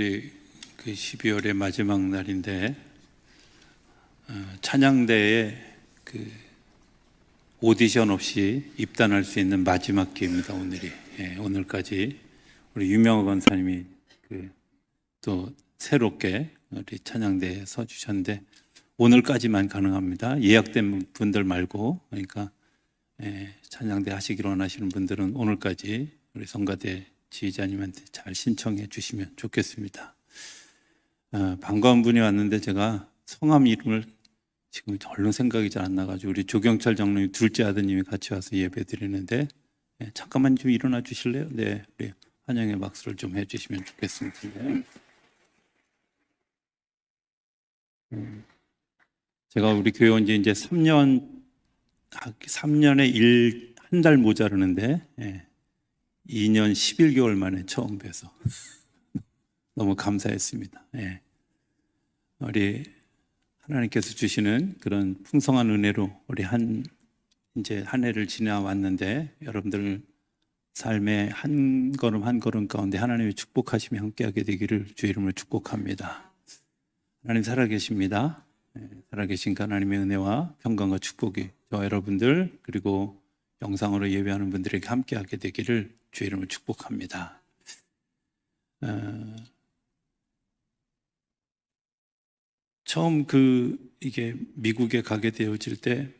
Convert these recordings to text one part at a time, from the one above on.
오늘이 그 12월의 마지막 날인데 찬양대에 그 오디션 없이 입단할 수 있는 마지막 기회입니다. 오늘이 오늘까지 우리 유명호 권사님이 또 새롭게 우리 찬양대에 서주셨는데 오늘까지만 가능합니다. 예약된 분들 말고, 그러니까 찬양대 하시기로 원하시는 분들은 오늘까지 우리 성가대 지휘자님한테 잘 신청해 주시면 좋겠습니다. 반가운 분이 왔는데 제가 성함 이름을 지금 얼른 생각이 잘 안 나가지고 우리 조경철 장로님 둘째 아드님이 같이 와서 예배 드리는데 잠깐만 좀 일어나 주실래요? 네, 우리 환영의 박수를 좀 해주시면 좋겠습니다. 제가 우리 교회 온 지 이제 3년에 한 달 모자르는데 2년 11개월 만에 처음 뵈서 너무 감사했습니다. 우리 하나님께서 주시는 그런 풍성한 은혜로 우리 이제 한 해를 지나왔는데 여러분들 삶의 한 걸음 한 걸음 가운데 하나님의 축복하심이 함께하게 되기를 주의 이름으로 축복합니다. 하나님 살아계십니다. 살아계신 하나님의 은혜와 평강과 축복이 저와 여러분들 그리고 영상으로 예배하는 분들에게 함께하게 되기를 주의 이름으로 축복합니다. 처음 이게 미국에 가게 되어질 때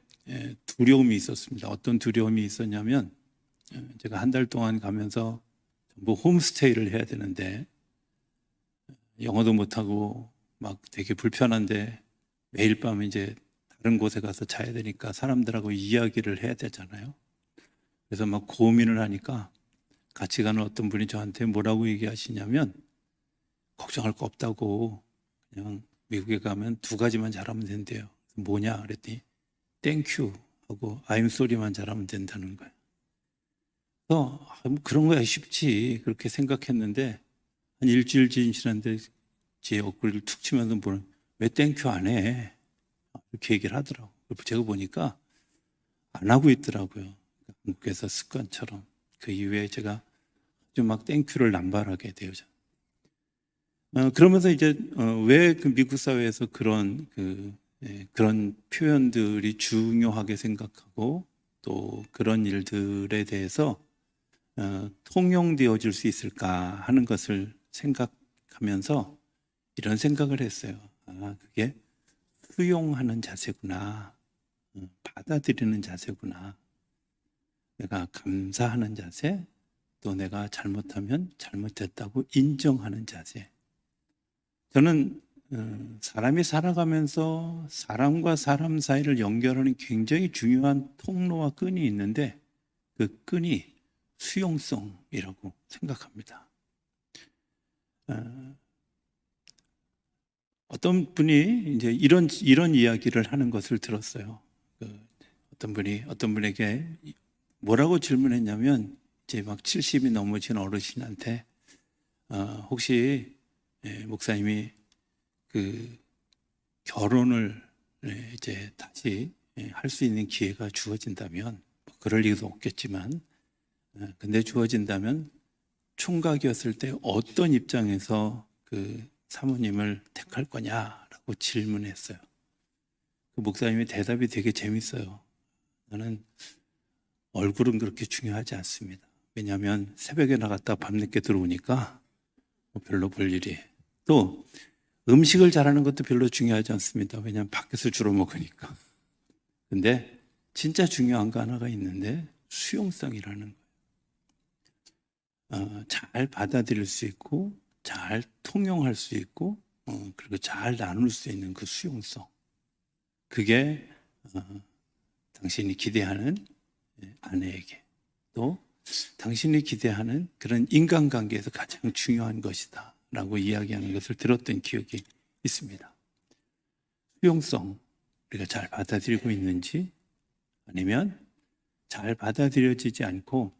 두려움이 있었습니다. 어떤 두려움이 있었냐면 제가 한 달 동안 가면서 전부 홈스테이를 해야 되는데 영어도 못하고 막 되게 불편한데 매일 밤 이제 다른 곳에 가서 자야 되니까 사람들하고 이야기를 해야 되잖아요. 그래서 막 고민을 하니까 같이 가는 어떤 분이 저한테 뭐라고 얘기하시냐면 걱정할 거 없다고 그냥 미국에 가면 두 가지만 잘하면 된대요. 뭐냐 그랬더니 땡큐 하고 I'm sorry만 잘하면 된다는 거예요. 그래서 그런 거야 쉽지 그렇게 생각했는데 한 일주일 지났는데 제 어깨를 툭 치면서 뭐는 왜 땡큐 안 해? 이렇게 얘기를 하더라고요. 제가 보니까 안 하고 있더라고요. 한국에서 습관처럼. 그 이후에 제가 좀 막 땡큐를 남발하게 되어져. 그러면서 이제 왜 그 미국 사회에서 그런 표현들이 중요하게 생각하고 또 그런 일들에 대해서 통용되어질 수 있을까 하는 것을 생각하면서 이런 생각을 했어요. 그게 수용하는 자세구나. 받아들이는 자세구나. 내가 감사하는 자세, 또 내가 잘못하면 잘못했다고 인정하는 자세. 저는 사람이 살아가면서 사람과 사람 사이를 연결하는 굉장히 중요한 통로와 끈이 있는데 그 끈이 수용성이라고 생각합니다. 어떤 분이 이제 이런 이야기를 하는 것을 들었어요. 어떤 분에게 뭐라고 질문했냐면 이제 막 70이 넘으신 어르신한테 혹시 목사님이 결혼을 이제 다시 할 수 있는 기회가 주어진다면 그럴 리도 없겠지만 근데 주어진다면 총각이었을 때 어떤 입장에서 사모님을 택할 거냐라고 질문했어요. 그 목사님의 대답이 되게 재밌어요. 나는 얼굴은 그렇게 중요하지 않습니다. 왜냐하면 새벽에 나갔다 밤늦게 들어오니까 별로 볼 일이. 또 음식을 잘하는 것도 별로 중요하지 않습니다. 왜냐하면 밖에서 주로 먹으니까. 근데 진짜 중요한 거 하나가 있는데 수용성이라는 거예요. 잘 받아들일 수 있고 잘 통용할 수 있고 그리고 잘 나눌 수 있는 그 수용성. 그게 당신이 기대하는 아내에게 또 당신이 기대하는 그런 인간관계에서 가장 중요한 것이다 라고 이야기하는 것을 들었던 기억이 있습니다. 수용성, 우리가 잘 받아들이고 있는지 아니면 잘 받아들여지지 않고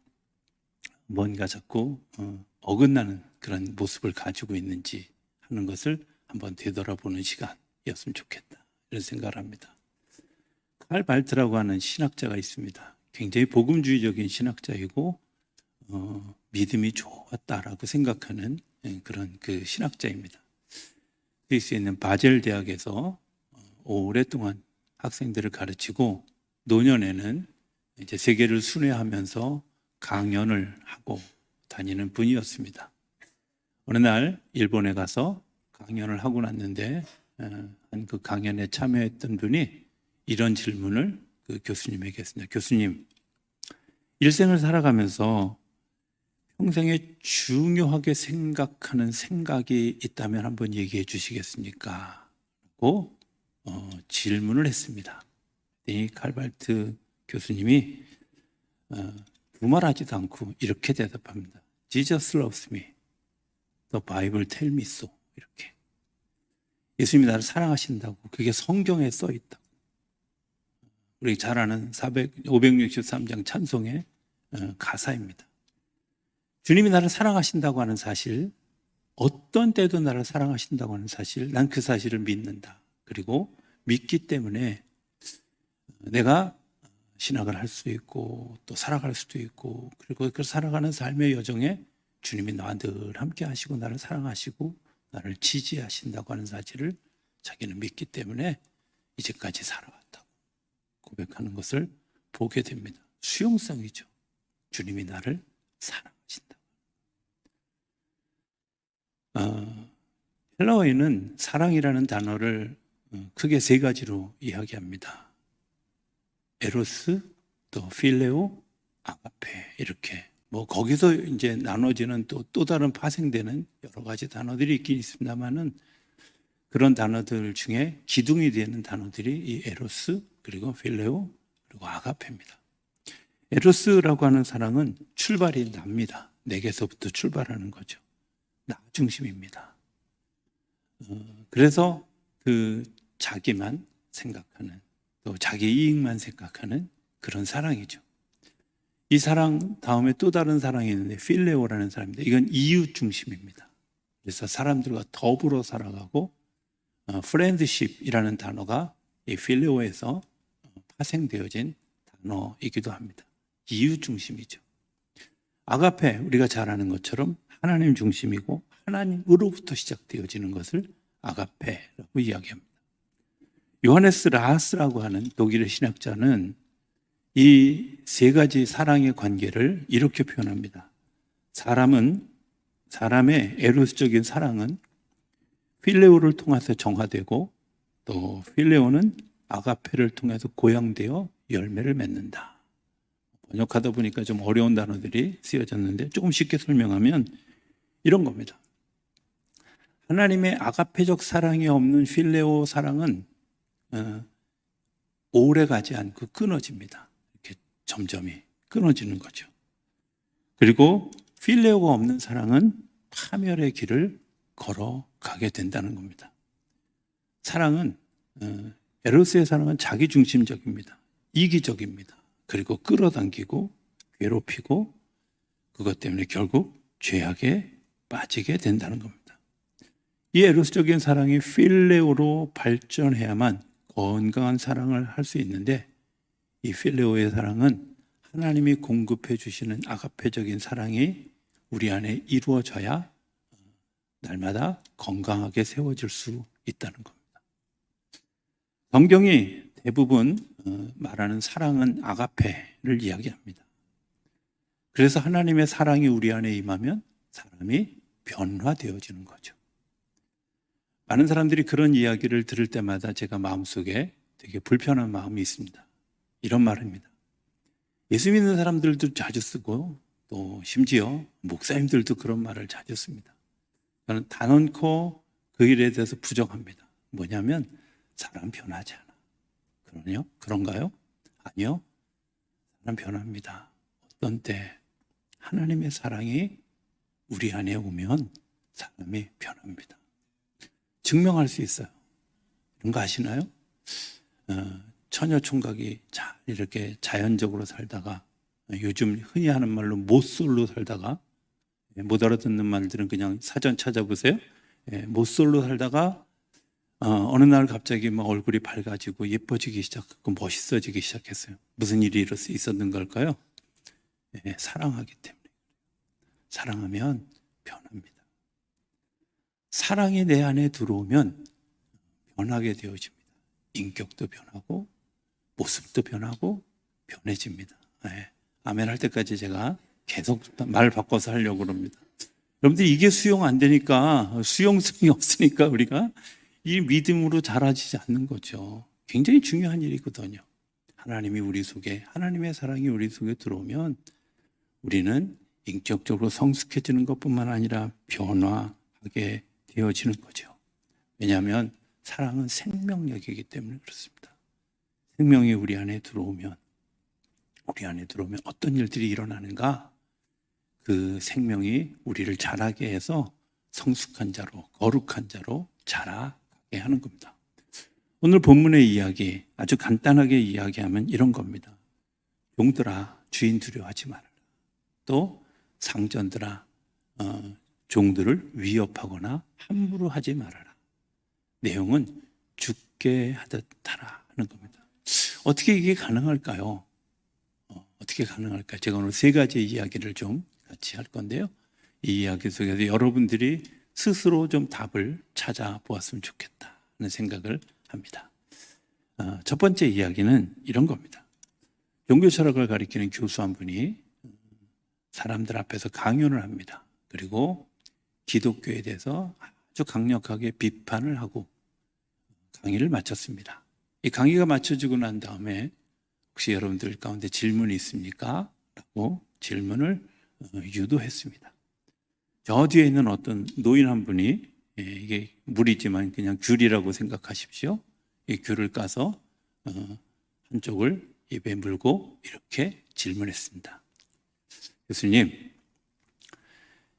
뭔가 자꾸 어긋나는 그런 모습을 가지고 있는지 하는 것을 한번 되돌아보는 시간이었으면 좋겠다 이런 생각을 합니다. 칼 발트라고 하는 신학자가 있습니다. 굉장히 복음주의적인 신학자이고 믿음이 좋았다라고 생각하는 그런 그 신학자입니다. 스위스에 있는 바젤 대학에서 오랫동안 학생들을 가르치고 노년에는 이제 세계를 순회하면서 강연을 하고 다니는 분이었습니다. 어느 날 일본에 가서 강연을 하고 났는데 한 그 강연에 참여했던 분이 이런 질문을 그 교수님에게 했습니다. 교수님, 일생을 살아가면서 평생에 중요하게 생각하는 생각이 있다면 한번 얘기해 주시겠습니까? 라고 질문을 했습니다. 이 칼발트 교수님이 두말하지도 않고 이렇게 대답합니다. Jesus loves me. The Bible tell me so. 이렇게. 예수님이 나를 사랑하신다고. 그게 성경에 써 있다고. 우리 잘 아는 563장 찬송의 가사입니다. 주님이 나를 사랑하신다고 하는 사실, 어떤 때도 나를 사랑하신다고 하는 사실, 난 그 사실을 믿는다. 그리고 믿기 때문에 내가 신학을 할 수 있고 또 살아갈 수도 있고, 그리고 그 살아가는 삶의 여정에 주님이 나와 늘 함께 하시고 나를 사랑하시고 나를 지지하신다고 하는 사실을 자기는 믿기 때문에 이제까지 살아왔다고 고백하는 것을 보게 됩니다. 수용성이죠. 주님이 나를 사랑하신다. 헬라어에는 사랑이라는 단어를 크게 세 가지로 이야기합니다. 에로스, 또 필레오, 아가페, 이렇게. 뭐 거기서 이제 나눠지는 또 다른 파생되는 여러 가지 단어들이 있긴 있습니다만은, 그런 단어들 중에 기둥이 되는 단어들이 이 에로스, 그리고 필레오, 그리고 아가페입니다. 에로스라고 하는 사랑은 출발이 납니다. 내게서부터 출발하는 거죠. 나 중심입니다. 그래서 그 자기만 생각하는, 또 자기 이익만 생각하는 그런 사랑이죠. 이 사랑 다음에 또 다른 사랑이 있는데 필레오라는 사람입니다. 이건 이웃 중심입니다. 그래서 사람들과 더불어 살아가고, 프렌드십이라는 단어가 이 필레오에서 파생되어진 단어이기도 합니다. 이웃 중심이죠. 아가페, 우리가 잘 아는 것처럼 하나님 중심이고 하나님으로부터 시작되어지는 것을 아가페라고 이야기합니다. 요하네스 라하스라고 하는 독일의 신학자는 이 세 가지 사랑의 관계를 이렇게 표현합니다. 사람의 에로스적인 사랑은 필레오를 통해서 정화되고, 또 필레오는 아가페를 통해서 고양되어 열매를 맺는다. 번역하다 보니까 좀 어려운 단어들이 쓰여졌는데 조금 쉽게 설명하면 이런 겁니다. 하나님의 아가페적 사랑이 없는 필레오 사랑은 오래 가지 않고 끊어집니다. 이렇게 점점이 끊어지는 거죠. 그리고 필레오가 없는 사랑은 파멸의 길을 걸어가게 된다는 겁니다. 사랑은, 에로스의 사랑은 자기중심적입니다. 이기적입니다. 그리고 끌어당기고 괴롭히고, 그것 때문에 결국 죄악에 빠지게 된다는 겁니다. 이 에로스적인 사랑이 필레오로 발전해야만 건강한 사랑을 할 수 있는데, 이 필레오의 사랑은 하나님이 공급해 주시는 아가페적인 사랑이 우리 안에 이루어져야 날마다 건강하게 세워질 수 있다는 겁니다. 성경이 대부분 말하는 사랑은 아가페를 이야기합니다. 그래서 하나님의 사랑이 우리 안에 임하면 사람이 변화되어지는 거죠. 많은 사람들이 그런 이야기를 들을 때마다 제가 마음속에 되게 불편한 마음이 있습니다. 이런 말입니다. 예수 믿는 사람들도 자주 쓰고, 또 심지어 목사님들도 그런 말을 자주 씁니다. 저는 단언코 그 일에 대해서 부정합니다. 뭐냐면, 사람 변하지 않아. 그런가요? 아니요. 사람 변합니다. 어떤 때 하나님의 사랑이 우리 안에 오면 사람이 변합니다. 증명할 수 있어요. 이런 거 아시나요? 처녀 총각이 잘 이렇게 자연적으로 살다가, 요즘 흔히 하는 말로 모쏠로 살다가, 못 알아듣는 말들은 그냥 사전 찾아보세요. 모쏠로 살다가 어느 날 갑자기 막 얼굴이 밝아지고 예뻐지기 시작하고 멋있어지기 시작했어요. 무슨 일이 있었는 걸까요? 사랑하기 때문에. 사랑하면 변합니다. 사랑이 내 안에 들어오면 변하게 되어집니다. 인격도 변하고 모습도 변하고 변해집니다. 네. 아멘 할 때까지 제가 계속 말 바꿔서 하려고 합니다. 여러분들 이게 수용 안 되니까, 수용성이 없으니까 우리가 이 믿음으로 자라지지 않는 거죠. 굉장히 중요한 일이거든요. 하나님이 우리 속에, 하나님의 사랑이 우리 속에 들어오면 우리는 인격적으로 성숙해지는 것뿐만 아니라 변화하게 되어지는 거죠. 왜냐하면 사랑은 생명력이기 때문에 그렇습니다. 생명이 우리 안에 들어오면 어떤 일들이 일어나는가? 그 생명이 우리를 자라게 해서 성숙한 자로, 거룩한 자로 자라게 하는 겁니다. 오늘 본문의 이야기, 아주 간단하게 이야기하면 이런 겁니다. 종들아, 주인 두려워하지 말아라. 또 상전들아, 종들을 위협하거나 함부로 하지 말아라. 내용은 죽게 하듯 하라 하는 겁니다. 어떻게 이게 가능할까요? 어떻게 가능할까요? 제가 오늘 세 가지 이야기를 좀 같이 할 건데요. 이 이야기 속에서 여러분들이 스스로 좀 답을 찾아보았으면 좋겠다 하는 생각을 합니다. 첫 번째 이야기는 이런 겁니다. 종교 철학을 가리키는 교수 한 분이 사람들 앞에서 강연을 합니다. 그리고 기독교에 대해서 아주 강력하게 비판을 하고 강의를 마쳤습니다. 이 강의가 마쳐지고 난 다음에 혹시 여러분들 가운데 질문이 있습니까? 라고 질문을 유도했습니다. 저 뒤에 있는 어떤 노인 한 분이, 이게 물이지만 그냥 귤이라고 생각하십시오. 이 귤을 까서 한쪽을 입에 물고 이렇게 질문했습니다. 교수님,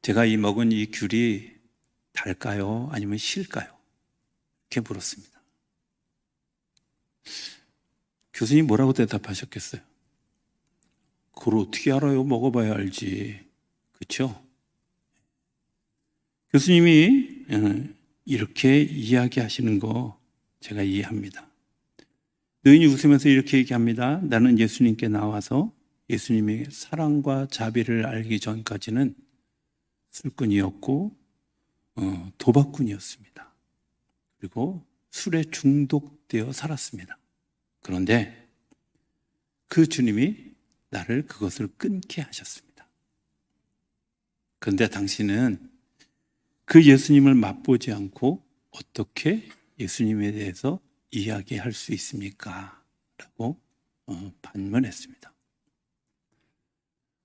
제가 먹은 이 귤이 달까요? 아니면 실까요? 이렇게 물었습니다. 교수님 뭐라고 대답하셨겠어요? 그걸 어떻게 알아요? 먹어봐야 알지. 그렇죠? 교수님이 이렇게 이야기하시는 거 제가 이해합니다. 노인이 웃으면서 이렇게 얘기합니다. 나는 예수님께 나와서 예수님의 사랑과 자비를 알기 전까지는 술꾼이었고 도박꾼이었습니다. 그리고 술에 중독되어 살았습니다. 그런데 그 주님이 나를 그것을 끊게 하셨습니다. 그런데 당신은 그 예수님을 맛보지 않고 어떻게 예수님에 대해서 이야기할 수 있습니까? 라고 반문했습니다.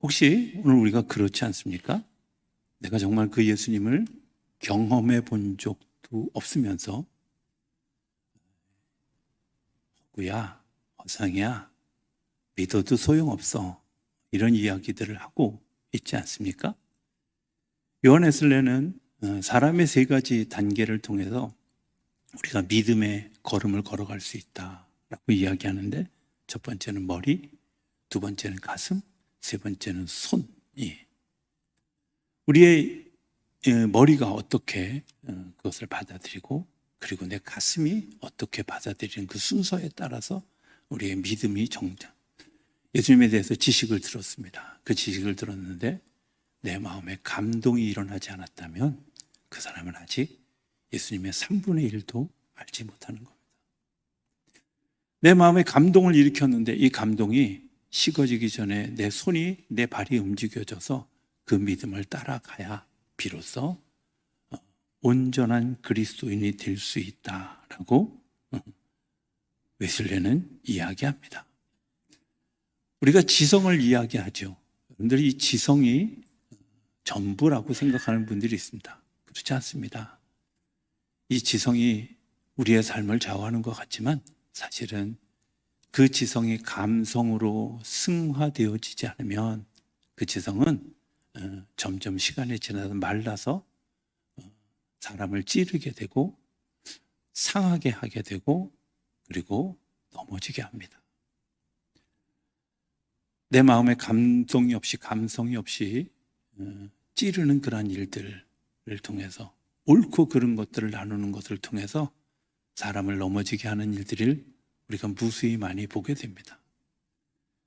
혹시 오늘 우리가 그렇지 않습니까? 내가 정말 그 예수님을 경험해 본 적도 없으면서 허구야, 허상이야, 믿어도 소용없어, 이런 이야기들을 하고 있지 않습니까? 요한 웨슬레는 사람의 세 가지 단계를 통해서 우리가 믿음의 걸음을 걸어갈 수 있다라고 이야기하는데, 첫 번째는 머리, 두 번째는 가슴, 세 번째는 손. 우리의 머리가 어떻게 그것을 받아들이고, 그리고 내 가슴이 어떻게 받아들이는 그 순서에 따라서 우리의 믿음이 정장. 예수님에 대해서 지식을 들었습니다. 그 지식을 들었는데 내 마음에 감동이 일어나지 않았다면 그 사람은 아직 예수님의 3분의 1도 알지 못하는 겁니다. 내 마음에 감동을 일으켰는데 이 감동이 식어지기 전에 내 손이, 내 발이 움직여져서 그 믿음을 따라가야 비로소 온전한 그리스도인이 될 수 있다라고 웨슬레는 이야기합니다. 우리가 지성을 이야기하죠. 여러분들이 이 지성이 전부라고 생각하는 분들이 있습니다. 그렇지 않습니다. 이 지성이 우리의 삶을 좌우하는 것 같지만 사실은 그 지성이 감성으로 승화되어지지 않으면 그 지성은 점점 시간이 지나서 말라서 사람을 찌르게 되고 상하게 하게 되고 그리고 넘어지게 합니다. 내 마음에 감성이 없이 찌르는 그러한 일들을 통해서, 옳고 그른 것들을 나누는 것을 통해서 사람을 넘어지게 하는 일들을 우리가 무수히 많이 보게 됩니다.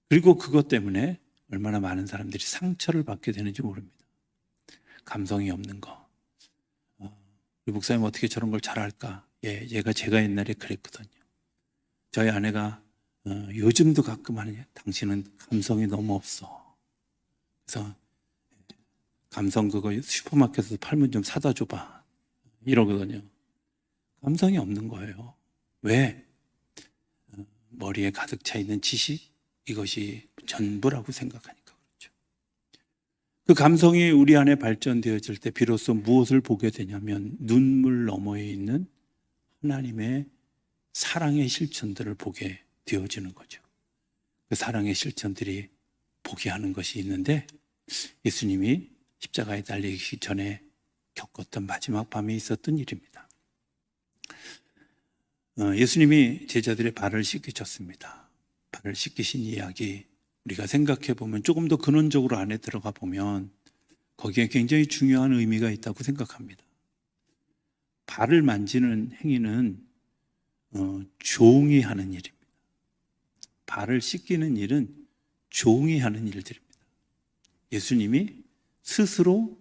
그리고 그것 때문에 얼마나 많은 사람들이 상처를 받게 되는지 모릅니다. 감성이 없는 거. 우리 목사님 어떻게 저런 걸 잘할까? 예, 제가 옛날에 그랬거든요. 저희 아내가 요즘도 가끔 하느냐, 당신은 감성이 너무 없어. 그래서 감성 그거 슈퍼마켓에서 팔면 좀 사다 줘봐. 이러거든요. 감성이 없는 거예요. 왜? 머리에 가득 차 있는 지식, 이것이 전부라고 생각하니까 그렇죠. 그 감성이 우리 안에 발전되어질 때 비로소 무엇을 보게 되냐면 눈물 너머에 있는 하나님의 사랑의 실천들을 보게 되어지는 거죠. 그 사랑의 실천들이 보게 하는 것이 있는데, 예수님이 십자가에 달리기 전에 겪었던 마지막 밤에 있었던 일입니다. 예수님이 제자들의 발을 씻기셨습니다. 발을 씻기신 이야기, 우리가 생각해 보면, 조금 더 근원적으로 안에 들어가 보면 거기에 굉장히 중요한 의미가 있다고 생각합니다. 발을 만지는 행위는 종이 하는 일입니다. 발을 씻기는 일은 종이 하는 일들입니다. 예수님이 스스로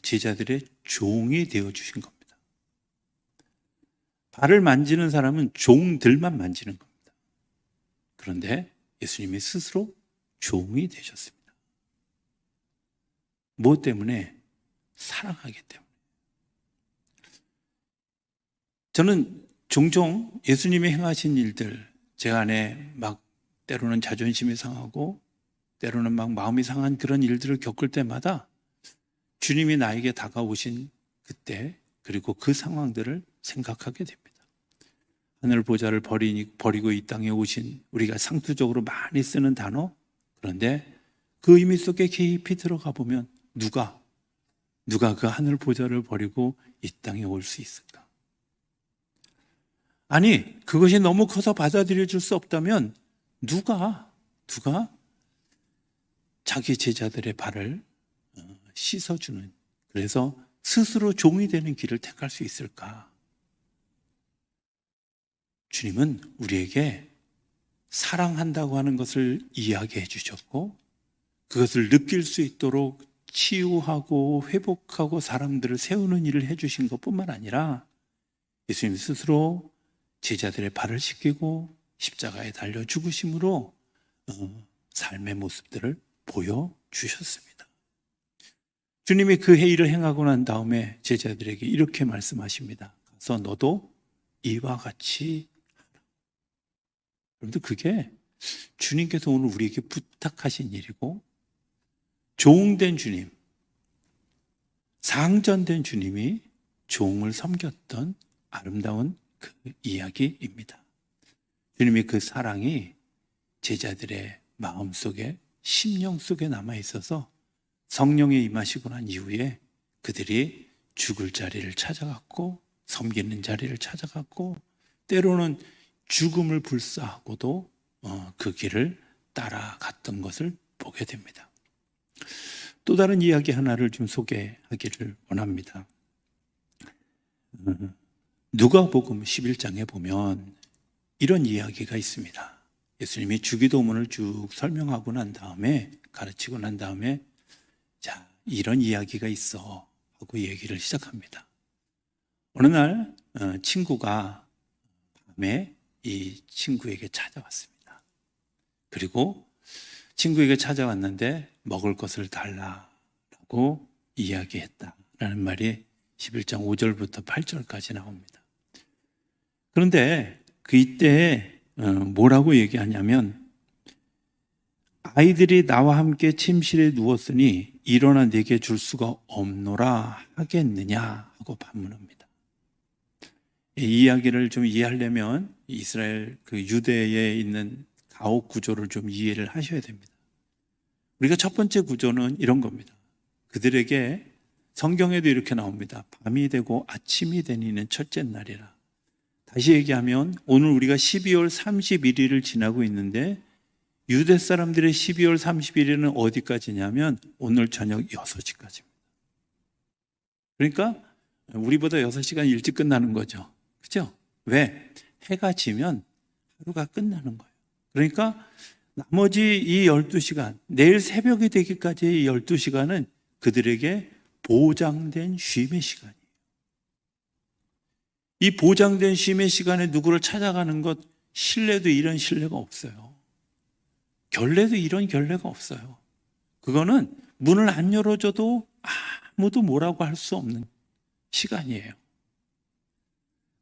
제자들의 종이 되어주신 겁니다. 발을 만지는 사람은 종들만 만지는 겁니다. 그런데 예수님이 스스로 종이 되셨습니다. 무엇 때문에? 사랑하기 때문에. 저는 종종 예수님이 행하신 일들, 제 안에 막 때로는 자존심이 상하고 때로는 막 마음이 상한 그런 일들을 겪을 때마다 주님이 나에게 다가오신 그때, 그리고 그 상황들을 생각하게 됩니다. 하늘 보좌를 버리고 이 땅에 오신, 우리가 상투적으로 많이 쓰는 단어, 그런데 그 의미 속에 깊이 들어가 보면 누가 그 하늘 보좌를 버리고 이 땅에 올 수 있을까? 아니, 그것이 너무 커서 받아들여질 수 없다면 누가 자기 제자들의 발을 씻어주는, 그래서 스스로 종이 되는 길을 택할 수 있을까? 주님은 우리에게 사랑한다고 하는 것을 이야기해 주셨고, 그것을 느낄 수 있도록 치유하고 회복하고 사람들을 세우는 일을 해주신 것뿐만 아니라 예수님 스스로 제자들의 발을 씻기고 십자가에 달려 죽으심으로 삶의 모습들을 보여주셨습니다. 주님이 그 행위를 행하고 난 다음에 제자들에게 이렇게 말씀하십니다. 가서 너도 이와 같이 하라. 여러분들, 그게 주님께서 오늘 우리에게 부탁하신 일이고, 종된 주님, 상전된 주님이 종을 섬겼던 아름다운 그 이야기입니다. 주님이 그 사랑이 제자들의 마음속에, 심령 속에 남아있어서 성령이 임하시고 난 이후에 그들이 죽을 자리를 찾아갔고 섬기는 자리를 찾아갔고, 때로는 죽음을 불사하고도 그 길을 따라갔던 것을 보게 됩니다. 또 다른 이야기 하나를 좀 소개하기를 원합니다. 누가복음 11장에 보면 이런 이야기가 있습니다. 예수님이 주기도문을 쭉 설명하고 난 다음에, 가르치고 난 다음에, 자, 이런 이야기가 있어 하고 얘기를 시작합니다. 어느 날 친구가 밤에 이 친구에게 찾아왔습니다. 그리고 친구에게 찾아왔는데 먹을 것을 달라라고 이야기했다라는 말이 11장 5절부터 8절까지 나옵니다. 그런데 그 이때에 뭐라고 얘기하냐면, 아이들이 나와 함께 침실에 누웠으니 일어나 내게 줄 수가 없노라 하겠느냐 하고 반문합니다. 이 이야기를 좀 이해하려면 이스라엘 그 유대에 있는 가옥 구조를 좀 이해를 하셔야 됩니다. 우리가 첫 번째 구조는 이런 겁니다. 그들에게 성경에도 이렇게 나옵니다. 밤이 되고 아침이 되니는 첫째 날이라. 다시 얘기하면 오늘 우리가 12월 31일을 지나고 있는데, 유대 사람들의 12월 31일은 어디까지냐면 오늘 저녁 6시까지입니다. 그러니까 우리보다 6시간 일찍 끝나는 거죠. 그죠? 왜? 해가 지면 하루가 끝나는 거예요. 그러니까 나머지 이 12시간, 내일 새벽이 되기까지의 12시간은 그들에게 보장된 쉼의 시간이에요. 이 보장된 쉼의 시간에 누구를 찾아가는 것, 신뢰도 이런 신뢰가 없어요. 결례도 이런 결례가 없어요. 그거는 문을 안 열어줘도 아무도 뭐라고 할 수 없는 시간이에요.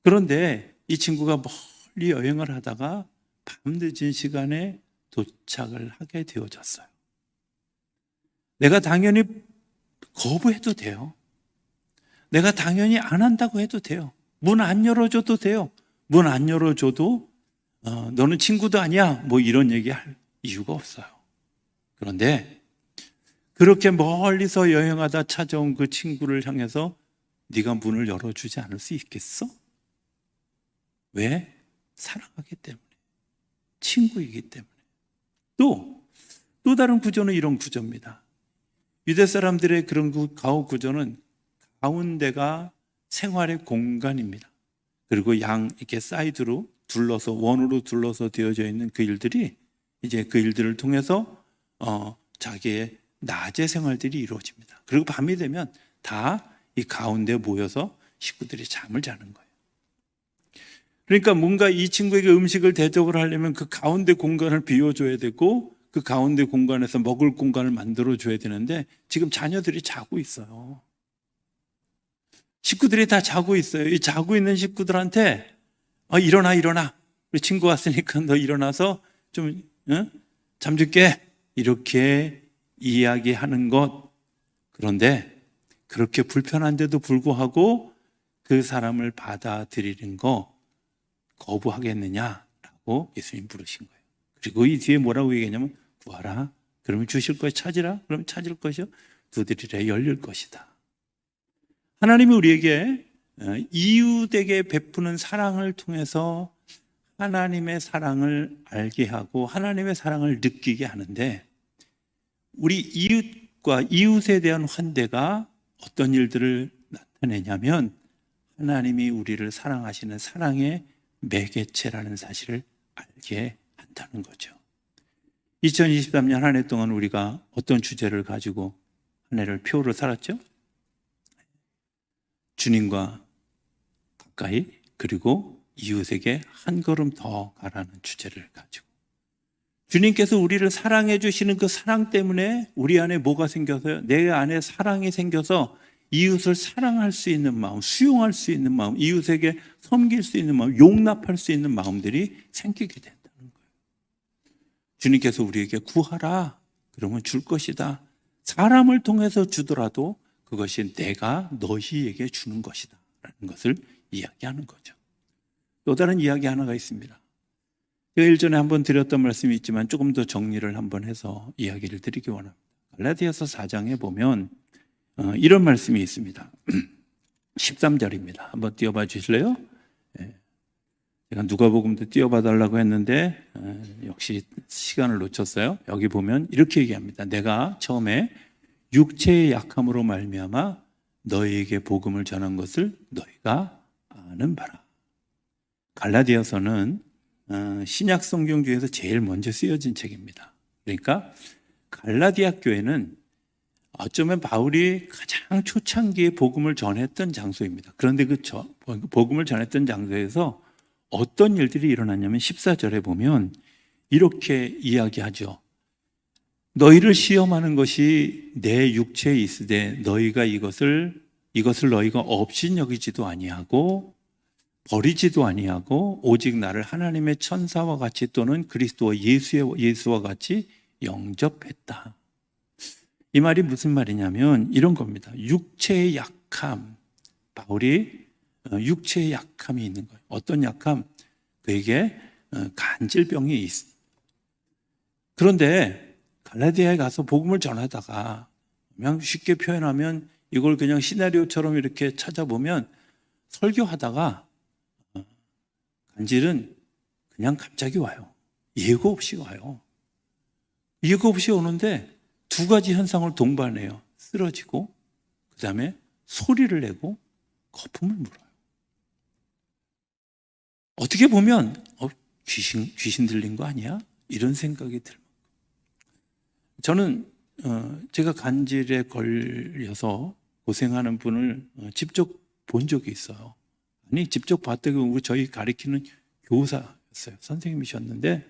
그런데 이 친구가 멀리 여행을 하다가 밤늦은 시간에 도착을 하게 되어졌어요. 내가 당연히 거부해도 돼요. 내가 당연히 안 한다고 해도 돼요. 문 안 열어줘도 돼요. 문 안 열어줘도 너는 친구도 아니야, 뭐 이런 얘기할 이유가 없어요. 그런데 그렇게 멀리서 여행하다 찾아온 그 친구를 향해서 네가 문을 열어주지 않을 수 있겠어? 왜? 사랑하기 때문에, 친구이기 때문에. 또 다른 구조는 이런 구조입니다. 유대 사람들의 그런 가옥 구조는 가운데가 생활의 공간입니다. 그리고 이렇게 사이드로 둘러서, 원으로 둘러서 되어져 있는 그 일들이 이제 그 일들을 통해서 자기의 낮의 생활들이 이루어집니다. 그리고 밤이 되면 다 이 가운데 모여서 식구들이 잠을 자는 거예요. 그러니까 뭔가 이 친구에게 음식을 대접을 하려면 그 가운데 공간을 비워줘야 되고 그 가운데 공간에서 먹을 공간을 만들어줘야 되는데 지금 자녀들이 자고 있어요. 식구들이 다 자고 있어요. 이 자고 있는 식구들한테 일어나. 우리 친구 왔으니까 너 일어나서 좀 잠 줄게. 이렇게 이야기하는 것. 그런데 그렇게 불편한데도 불구하고 그 사람을 받아들이는 거 거부하겠느냐라고 예수님 부르신 거예요. 그리고 이 뒤에 뭐라고 얘기하냐면 구하라. 그러면 주실 것이 찾으라. 그러면 찾을 것이요. 두드리라. 열릴 것이다. 하나님이 우리에게 이웃에게 베푸는 사랑을 통해서 하나님의 사랑을 알게 하고 하나님의 사랑을 느끼게 하는데 우리 이웃과 이웃에 대한 환대가 어떤 일들을 나타내냐면 하나님이 우리를 사랑하시는 사랑의 매개체라는 사실을 알게 한다는 거죠. 2023년 한 해 동안 우리가 어떤 주제를 가지고 한 해를 표로 살았죠? 주님과 가까이 그리고 이웃에게 한 걸음 더 가라는 주제를 가지고 주님께서 우리를 사랑해 주시는 그 사랑 때문에 우리 안에 뭐가 생겨서요? 내 안에 사랑이 생겨서 이웃을 사랑할 수 있는 마음, 수용할 수 있는 마음, 이웃에게 섬길 수 있는 마음, 용납할 수 있는 마음들이 생기게 된다는 거예요. 주님께서 우리에게 구하라. 그러면 줄 것이다. 사람을 통해서 주더라도 그것이 내가 너희에게 주는 것이다 라는 것을 이야기하는 거죠. 또 다른 이야기 하나가 있습니다. 제가 일전에 한번 드렸던 말씀이 있지만 조금 더 정리를 한번 해서 이야기를 드리기 원합니다. 갈라디아서 4장에 보면 이런 말씀이 있습니다. 13절입니다. 한번 띄워봐 주실래요? 제가 누가복음도 띄워봐 달라고 했는데 역시 시간을 놓쳤어요. 여기 보면 이렇게 얘기합니다. 내가 처음에 육체의 약함으로 말미암아 너희에게 복음을 전한 것을 너희가 아는 바라. 갈라디아서는 신약 성경 중에서 제일 먼저 쓰여진 책입니다. 그러니까 갈라디아 교회는 어쩌면 바울이 가장 초창기에 복음을 전했던 장소입니다. 그런데 그 복음을 전했던 장소에서 어떤 일들이 일어났냐면 14절에 보면 이렇게 이야기하죠. 너희를 시험하는 것이 내 육체에 있으되 너희가 이것을 너희가 업신여기지도 아니하고 버리지도 아니하고 오직 나를 하나님의 천사와 같이 또는 그리스도와 예수와 같이 영접했다. 이 말이 무슨 말이냐면 이런 겁니다. 육체의 약함, 바울이 육체의 약함이 있는 거예요. 어떤 약함? 그에게 간질병이 있어. 그런데 갈라디아에 가서 복음을 전하다가 그냥 쉽게 표현하면 이걸 그냥 시나리오처럼 이렇게 찾아보면 설교하다가 간질은 그냥 갑자기 와요. 예고 없이 와요. 예고 없이 오는데 두 가지 현상을 동반해요. 쓰러지고 그 다음에 소리를 내고 거품을 물어요. 어떻게 보면 귀신 들린 거 아니야? 이런 생각이 들어요. 저는 제가 간질에 걸려서 고생하는 분을 직접 본 적이 있어요. 아니, 직접 봤더니 저희 가리키는 교사였어요. 선생님이셨는데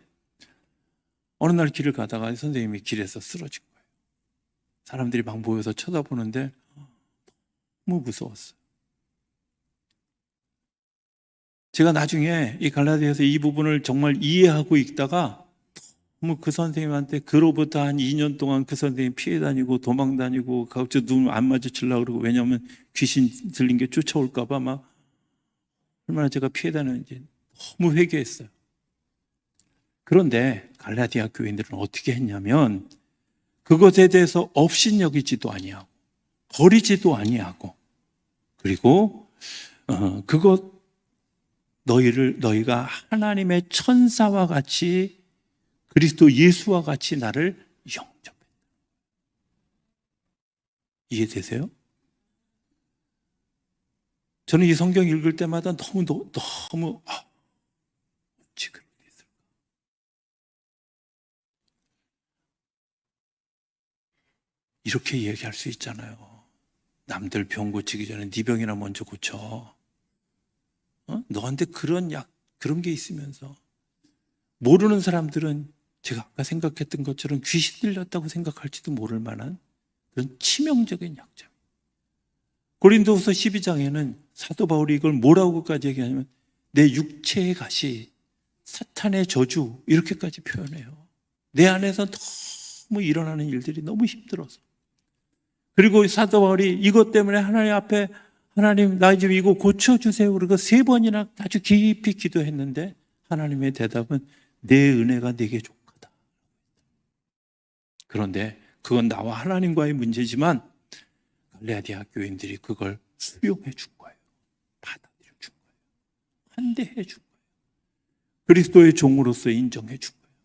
어느 날 길을 가다가 선생님이 길에서 쓰러진 거예요. 사람들이 막 모여서 쳐다보는데 너무 무서웠어요. 제가 나중에 이 갈라디아서 이 부분을 정말 이해하고 있다가 너무 그 선생님한테 그로부터 한 2년 동안 그 선생님 피해 다니고 도망 다니고 갑자기 눈 안 마주치려고 그러고, 왜냐하면 귀신 들린 게 쫓아올까 봐 막 얼마나 제가 피해 다녔는지 너무 회개했어요. 그런데 갈라디아 교인들은 어떻게 했냐면 그것에 대해서 업신여기지도 아니하고 버리지도 아니하고, 그리고 너희가 하나님의 천사와 같이 그리스도 예수와 같이 나를 영접했다. 이해되세요? 저는 이 성경 읽을 때마다 너무 어찌 그렇게 했을까? 이렇게 얘기할 수 있잖아요. 남들 병 고치기 전에 네 병이나 먼저 고쳐. 너한테 그런 게 있으면서. 모르는 사람들은 제가 아까 생각했던 것처럼 귀신 들렸다고 생각할지도 모를 만한 그런 치명적인 약점. 고린도후서 12장에는 사도 바울이 이걸 뭐라고까지 얘기하냐면 내 육체의 가시, 사탄의 저주, 이렇게까지 표현해요. 내 안에서 너무 일어나는 일들이 너무 힘들어서. 그리고 사도 바울이 이것 때문에 하나님 앞에, 하나님 나 좀 이거 고쳐주세요, 그리고 3번이나 아주 깊이 기도했는데 하나님의 대답은 내 은혜가 내게 족하다. 그런데 그건 나와 하나님과의 문제지만 갈라디아 교인들이 그걸 수용해 준 거예요. 받아들여 준 거예요. 환대해 준 거예요. 그리스도의 종으로서 인정해 준 거예요.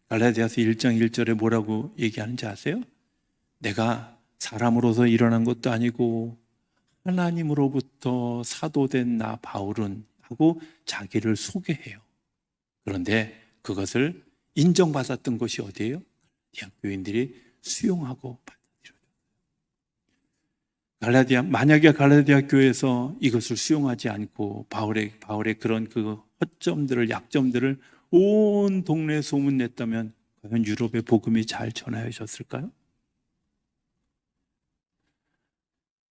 갈라디아서 1장 1절에 뭐라고 얘기하는지 아세요? 내가 사람으로서 일어난 것도 아니고 하나님으로부터 사도된 나 바울은 하고 자기를 소개해요. 그런데 그것을 인정받았던 것이 어디예요? 대학교인들이 수용하고 받아들여요. 만약에 갈라디아 교회에서 이것을 수용하지 않고 바울의 그런 그 허점들을, 약점들을 온 동네에 소문냈다면 과연 유럽의 복음이 잘 전하여졌을까요?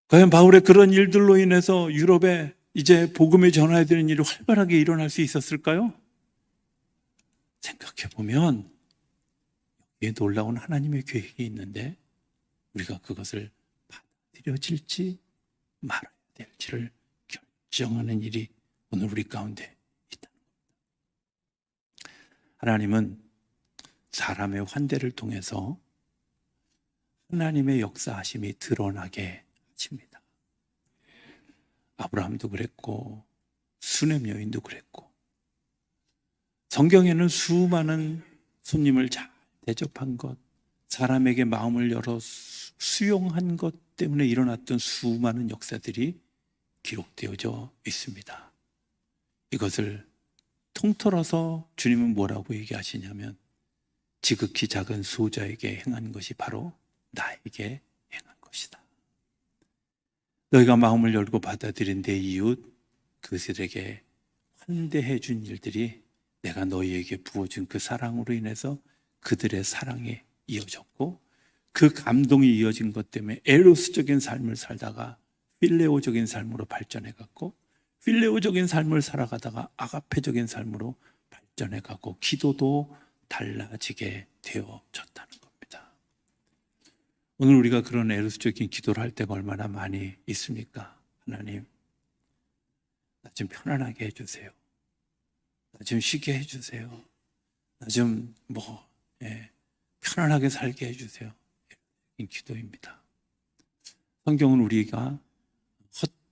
과연 바울의 그런 일들로 인해서 유럽에 이제 복음이 전해야 되는 일이 활발하게 일어날 수 있었을까요? 생각해 보면 여기에 놀라운 하나님의 계획이 있는데 우리가 그것을 받아들여질지 말아야 될지를 결정하는 일이 오늘 우리 가운데 있다. 하나님은 사람의 환대를 통해서 하나님의 역사하심이 드러나게 하십니다. 아브라함도 그랬고 수넴 여인도 그랬고, 성경에는 수많은 손님을 잘 대접한 것, 사람에게 마음을 열어 수용한 것 때문에 일어났던 수많은 역사들이 기록되어져 있습니다. 이것을 통틀어서 주님은 뭐라고 얘기하시냐면 지극히 작은 소자에게 행한 것이 바로 나에게 행한 것이다. 너희가 마음을 열고 받아들인 내 이웃, 그들에게 환대해 준 일들이 내가 너희에게 부어준 그 사랑으로 인해서 그들의 사랑에 이어졌고, 그 감동이 이어진 것 때문에 에로스적인 삶을 살다가 필레오적인 삶으로 발전해갔고, 필레오적인 삶을 살아가다가 아가페적인 삶으로 발전해가고, 기도도 달라지게 되어졌다는 겁니다. 오늘 우리가 그런 에로스적인 기도를 할 때가 얼마나 많이 있습니까? 하나님, 나 좀 편안하게 해주세요. 나 좀 쉬게 해주세요. 나 좀 편안하게 살게 해주세요. 이 기도입니다. 성경은 우리가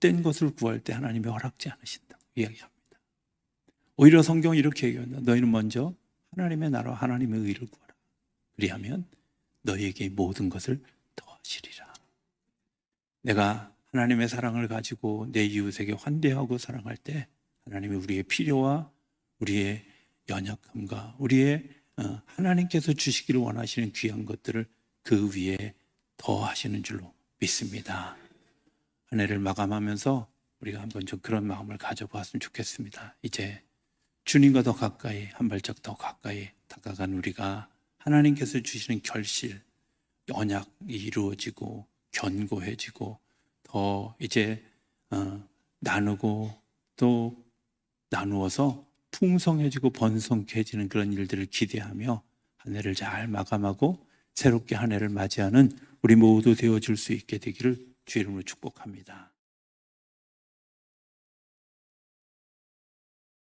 헛된 것을 구할 때 하나님이 허락지 않으신다고 이야기합니다. 오히려 성경은 이렇게 얘기합니다. 너희는 먼저 하나님의 나라와 하나님의 의를 구하라. 그리하면 너희에게 모든 것을 더하시리라. 내가 하나님의 사랑을 가지고 내 이웃에게 환대하고 사랑할 때 하나님이 우리의 필요와 우리의 연약함과 우리의 하나님께서 주시기를 원하시는 귀한 것들을 그 위에 더하시는 줄로 믿습니다. 한 해를 마감하면서 우리 우리가 한번 좀 그런 마음을 가져보았으면 좋겠습니다. 이제 주님과 더 가까이, 한 발짝 더 가까이 다가간 우리가 하나님께서 주시는 결실, 언약이 이루어지고 견고해지고 더 이제 나누고 또 나누어서 풍성해지고 번성해지는 그런 일들을 기대하며 한 해를 잘 마감하고 새롭게 한 해를 맞이하는 우리 모두 되어줄 수 있게 되기를 주의 이름으로 축복합니다.